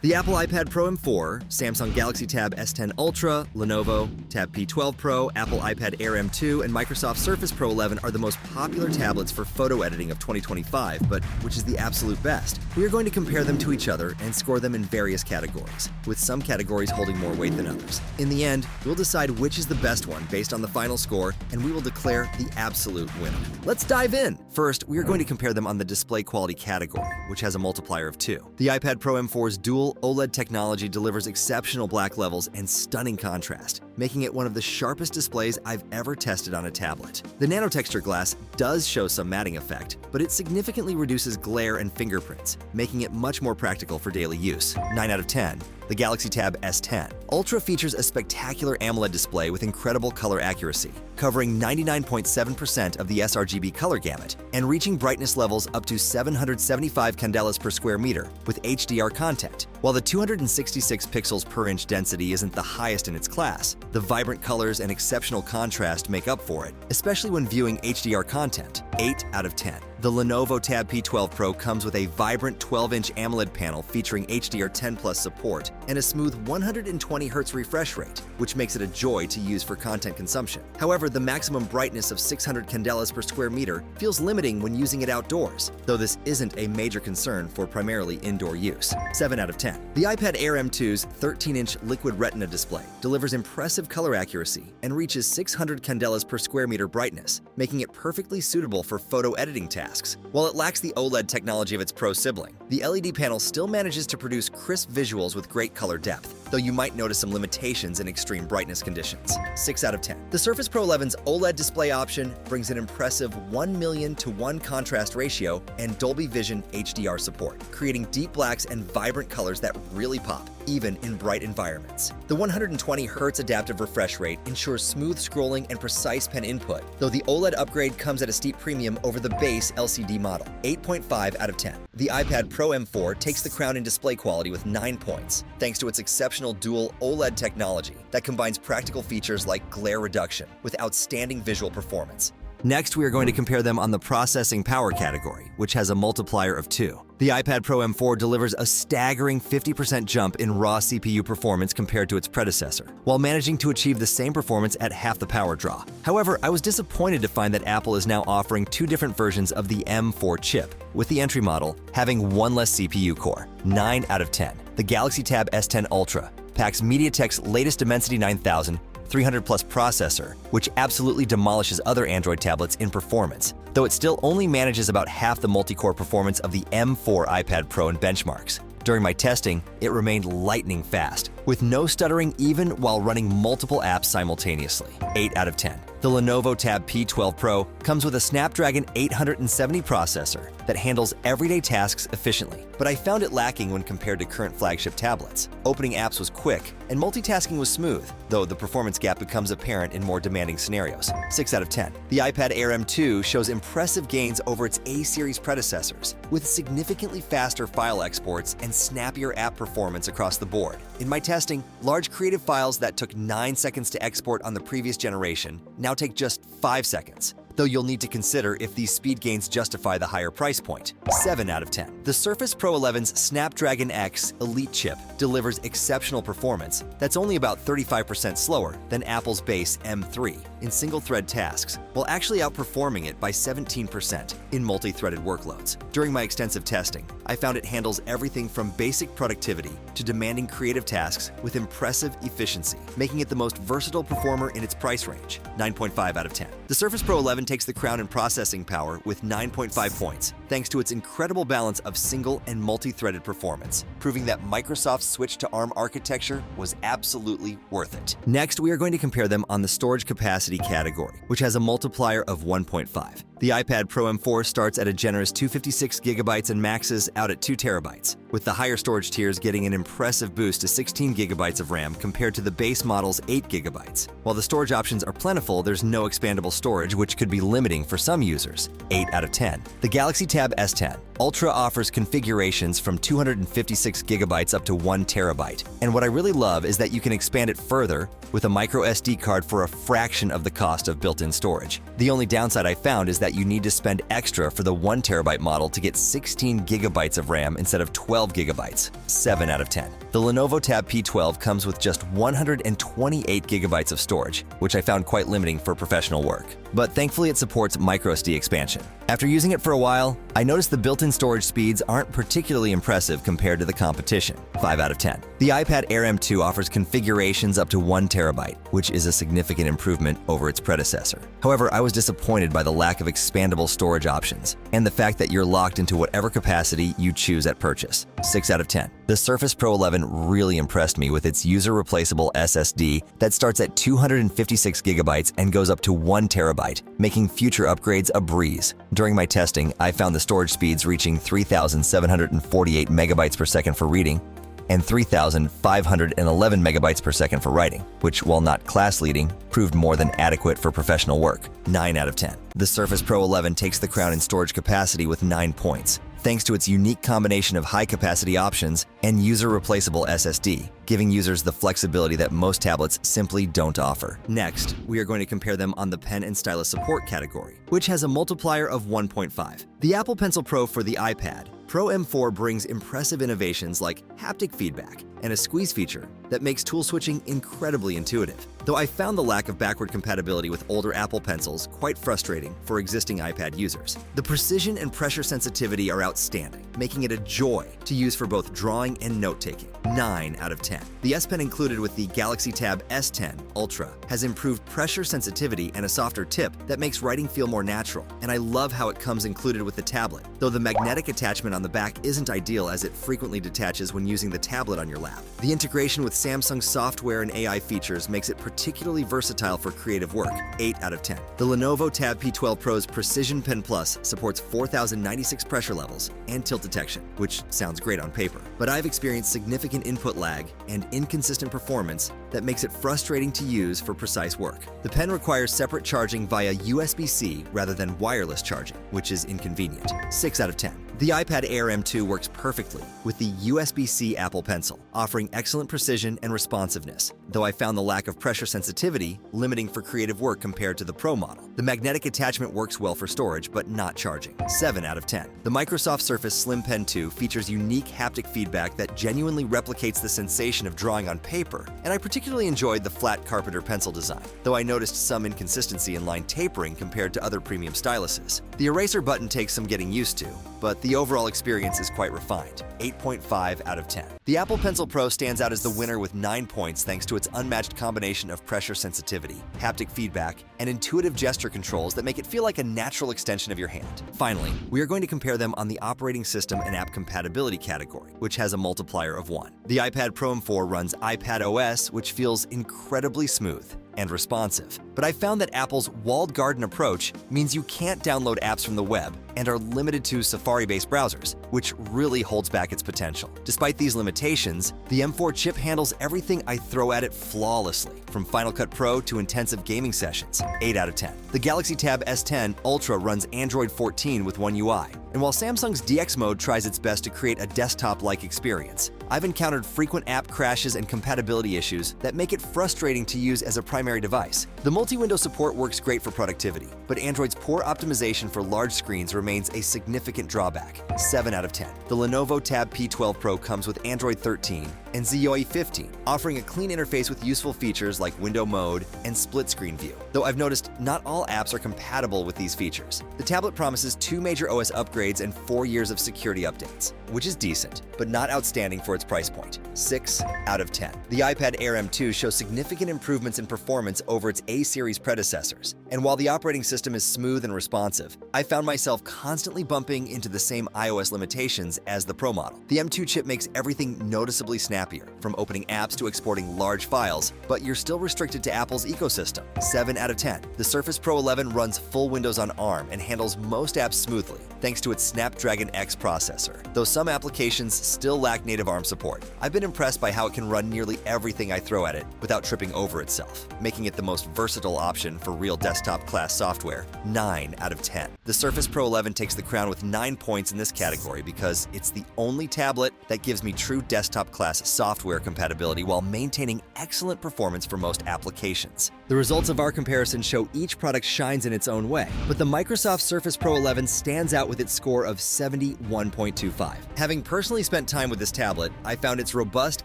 The Apple iPad Pro M4, Samsung Galaxy Tab S10 Ultra, Lenovo Tab P12 Pro, Apple iPad Air M2, and Microsoft Surface Pro 11 are the most popular tablets for photo editing of 2025, but which is the absolute best? We are going to compare them to each other and score them in various categories, with some categories holding more weight than others. In the end, we'll decide which is the best one based on the final score, and we will declare the absolute winner. Let's dive in! First, we are going to compare them on the display quality category, which has a multiplier of 2. The iPad Pro M4's dual OLED technology delivers exceptional black levels and stunning contrast, making it one of the sharpest displays I've ever tested on a tablet. The nanotexture glass does show some matting effect, but it significantly reduces glare and fingerprints, making it much more practical for daily use. 9 out of 10. The Galaxy Tab S10 Ultra features a spectacular AMOLED display with incredible color accuracy, covering 99.7% of the sRGB color gamut and reaching brightness levels up to 775 candelas per square meter with HDR content. While the 266 pixels per inch density isn't the highest in its class, the vibrant colors and exceptional contrast make up for it, especially when viewing HDR content. 8 out of 10. The Lenovo Tab P12 Pro comes with a vibrant 12-inch AMOLED panel featuring HDR10 Plus support and a smooth 120Hz refresh rate, which makes it a joy to use for content consumption. However, the maximum brightness of 600 candelas per square meter feels limiting when using it outdoors, though this isn't a major concern for primarily indoor use. 7 out of 10. The iPad Air M2's 13-inch Liquid Retina display delivers impressive color accuracy and reaches 600 candelas per square meter brightness, making it perfectly suitable for photo editing tasks. While it lacks the OLED technology of its Pro sibling, the LED panel still manages to produce crisp visuals with great color depth, though you might notice some limitations in extreme brightness conditions. 6 out of 10. The Surface Pro 11's OLED display option brings an impressive 1,000,000:1 contrast ratio and Dolby Vision HDR support, creating deep blacks and vibrant colors that really pop, even in bright environments. The 120Hz adaptive refresh rate ensures smooth scrolling and precise pen input, though the OLED upgrade comes at a steep premium over the base LCD model. 8.5 out of 10. The iPad Pro M4 takes the crown in display quality with 9 points, thanks to its exceptional dual OLED technology that combines practical features like glare reduction with outstanding visual performance. Next, we are going to compare them on the processing power category, which has a multiplier of 2. The iPad Pro M4 delivers a staggering 50% jump in raw CPU performance compared to its predecessor, while managing to achieve the same performance at half the power draw. However, I was disappointed to find that Apple is now offering 2 different versions of the M4 chip, with the entry model having 1 less CPU core. 9 out of 10. The Galaxy Tab S10 Ultra packs MediaTek's latest Dimensity 9000 300 Plus processor, which absolutely demolishes other Android tablets in performance, though it still only manages about half the multi-core performance of the M4 iPad Pro in benchmarks. During my testing, it remained lightning fast, with no stuttering even while running multiple apps simultaneously. 8 out of 10. The Lenovo Tab P12 Pro comes with a Snapdragon 870 processor that handles everyday tasks efficiently, but I found it lacking when compared to current flagship tablets. Opening apps was quick, and multitasking was smooth, though the performance gap becomes apparent in more demanding scenarios. 6 out of 10. The iPad Air M2 shows impressive gains over its A-series predecessors, with significantly faster file exports and snappier app performance across the board. In my testing, large creative files that took 9 seconds to export on the previous generation now take just 5 seconds, though you'll need to consider if these speed gains justify the higher price point. 7 out of 10. The Surface Pro 11's Snapdragon X Elite chip delivers exceptional performance that's only about 35% slower than Apple's base M3 in single-thread tasks, while actually outperforming it by 17% in multi-threaded workloads. During my extensive testing, I found it handles everything from basic productivity to demanding creative tasks with impressive efficiency, making it the most versatile performer in its price range. 9.5 out of 10. The Surface Pro 11 takes the crown in processing power with 9.5 points, thanks to its incredible balance of single and multi-threaded performance, proving that Microsoft's switch to ARM architecture was absolutely worth it. Next, we are going to compare them on the storage capacity category, which has a multiplier of 1.5. The iPad Pro M4 starts at a generous 256GB and maxes out at 2TB, with the higher storage tiers getting an impressive boost to 16GB of RAM compared to the base model's 8GB. While the storage options are plentiful, there's no expandable storage, which could be limiting for some users. 8 out of 10. The Galaxy Tab S10 Ultra offers configurations from 256 gigabytes up to 1 terabyte. And what I really love is that you can expand it further with a micro SD card for a fraction of the cost of built-in storage. The only downside I found is that you need to spend extra for the 1 terabyte model to get 16 gigabytes of RAM instead of 12 gigabytes. 7 out of 10. The Lenovo Tab P12 comes with just 128 gigabytes of storage, which I found quite limiting for professional work. But thankfully it supports microSD expansion. After using it for a while, I noticed the built-in storage speeds aren't particularly impressive compared to the competition. 5 out of 10. The iPad Air M2 offers configurations up to 1 terabyte, which is a significant improvement over its predecessor. However, I was disappointed by the lack of expandable storage options and the fact that you're locked into whatever capacity you choose at purchase. 6 out of 10. The Surface Pro 11 really impressed me with its user-replaceable SSD that starts at 256 gigabytes and goes up to 1 terabyte, making future upgrades a breeze. During my testing, I found the storage speeds reaching 3,748 megabytes per second for reading and 3,511 megabytes per second for writing, which, while not class-leading, proved more than adequate for professional work. 9 out of 10. The Surface Pro 11 takes the crown in storage capacity with 9 points, thanks to its unique combination of high-capacity options and user-replaceable SSD, giving users the flexibility that most tablets simply don't offer. Next, we are going to compare them on the pen and stylus support category, which has a multiplier of 1.5. The Apple Pencil Pro for the iPad Pro M4 brings impressive innovations like haptic feedback and a squeeze feature that makes tool switching incredibly intuitive. Though I found the lack of backward compatibility with older Apple Pencils quite frustrating for existing iPad users. The precision and pressure sensitivity are outstanding, making it a joy to use for both drawing and note-taking. 9 out of 10. The S Pen included with the Galaxy Tab S10 Ultra has improved pressure sensitivity and a softer tip that makes writing feel more natural, and I love how it comes included with the tablet, though the magnetic attachment on the back isn't ideal as it frequently detaches when using the tablet on your lap. The integration with Samsung's software and AI features makes it particularly versatile for creative work. 8 out of 10. The Lenovo Tab P12 Pro's Precision Pen Plus supports 4,096 pressure levels and tilt detection, which sounds great on paper, but I've experienced significant input lag and inconsistent performance that makes it frustrating to use for precise work. The pen requires separate charging via USB-C rather than wireless charging, which is inconvenient. 6 out of 10. The iPad Air M2 works perfectly with the USB-C Apple Pencil, offering excellent precision and responsiveness, though I found the lack of pressure sensitivity limiting for creative work compared to the Pro model. The magnetic attachment works well for storage, but not charging. 7 out of 10. The Microsoft Surface Slim Pen 2 features unique haptic feedback that genuinely replicates the sensation of drawing on paper, and I particularly enjoyed the flat carpenter pencil design, though I noticed some inconsistency in line tapering compared to other premium styluses. The eraser button takes some getting used to, but the overall experience is quite refined. 8.5 out of 10. The Apple Pencil Pro stands out as the winner with 9 points thanks to its unmatched combination of pressure sensitivity, haptic feedback, and intuitive gesture controls that make it feel like a natural extension of your hand. Finally, we are going to compare them on the operating system and app compatibility category, which has a multiplier of 1. The iPad Pro M4 runs iPad OS, which feels incredibly smooth and responsive. But I found that Apple's walled garden approach means you can't download apps from the web and are limited to Safari-based browsers, which really holds back its potential. Despite these limitations, the M4 chip handles everything I throw at it flawlessly, from Final Cut Pro to intensive gaming sessions. 8 out of 10. The Galaxy Tab S10 Ultra runs Android 14 with One UI, and while Samsung's DX mode tries its best to create a desktop-like experience, I've encountered frequent app crashes and compatibility issues that make it frustrating to use as a primary device. The multi-window support works great for productivity, but Android's poor optimization for large screens remains a significant drawback. 7 out of 10. The Lenovo Tab P12 Pro comes with Android 13 and ZUI 15, offering a clean interface with useful features like window mode and split-screen view. Though I've noticed not all apps are compatible with these features. The tablet promises 2 major OS upgrades and 4 years of security updates, which is decent, but not outstanding for its price point. 6 out of 10. The iPad Air M2 shows significant improvements in performance over its A-series predecessors, and while the operating system is smooth and responsive, I found myself constantly bumping into the same iOS limitations as the Pro model. The M2 chip makes everything noticeably snappier, from opening apps to exporting large files, but you're still restricted to Apple's ecosystem. 7 out of 10. The Surface Pro 11 runs full Windows on ARM and handles most apps smoothly, thanks to its Snapdragon X processor, though some applications still lack native ARM support. I've been impressed by how it can run nearly everything I throw at it without tripping over itself, making it the most versatile option for real desktop-class software, 9 out of 10. The Surface Pro 11 takes the crown with 9 points in this category because it's the only tablet that gives me true desktop-class software compatibility while maintaining excellent performance for most applications. The results of our comparison show each product shines in its own way, but the Microsoft Surface Pro 11 stands out with its score of 71.25. Having personally spent time with this tablet, I found its robust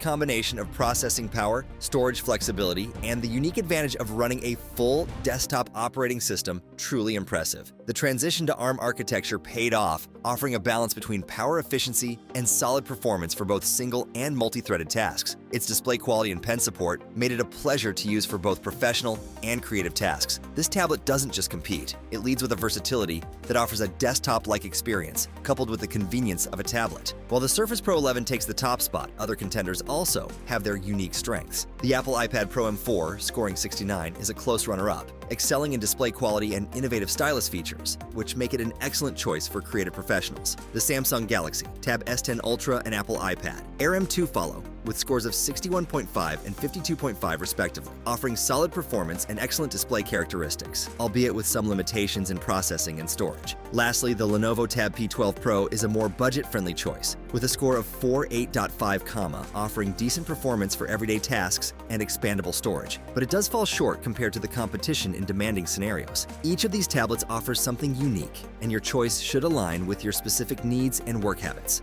combination of processing power, storage flexibility, and the unique advantage of running a full desktop operating system truly impressive. The transition to ARM architecture paid off, offering a balance between power efficiency and solid performance for both single and multi-threaded tasks. Its display quality and pen support made it a pleasure to use for both professional and creative tasks. This tablet doesn't just compete, it leads with a versatility that offers a desktop-like experience, coupled with the convenience of a tablet. While the Surface Pro 11 takes the top spot, other contenders also have their unique strengths. The Apple iPad Pro M4, scoring 69, is a close runner-up, excelling in display quality and innovative stylus features, which make it an excellent choice for creative professionals. The Samsung Galaxy Tab S10 Ultra and Apple iPad Air M2 follow, with scores of 61.5 and 52.5 respectively, offering solid performance and excellent display characteristics, albeit with some limitations in processing and storage. Lastly, the Lenovo Tab P12 Pro is a more budget-friendly choice, with a score of 48.5, offering decent performance for everyday tasks and expandable storage, but it does fall short compared to the competition in demanding scenarios. Each of these tablets offers something unique, and your choice should align with your specific needs and work habits.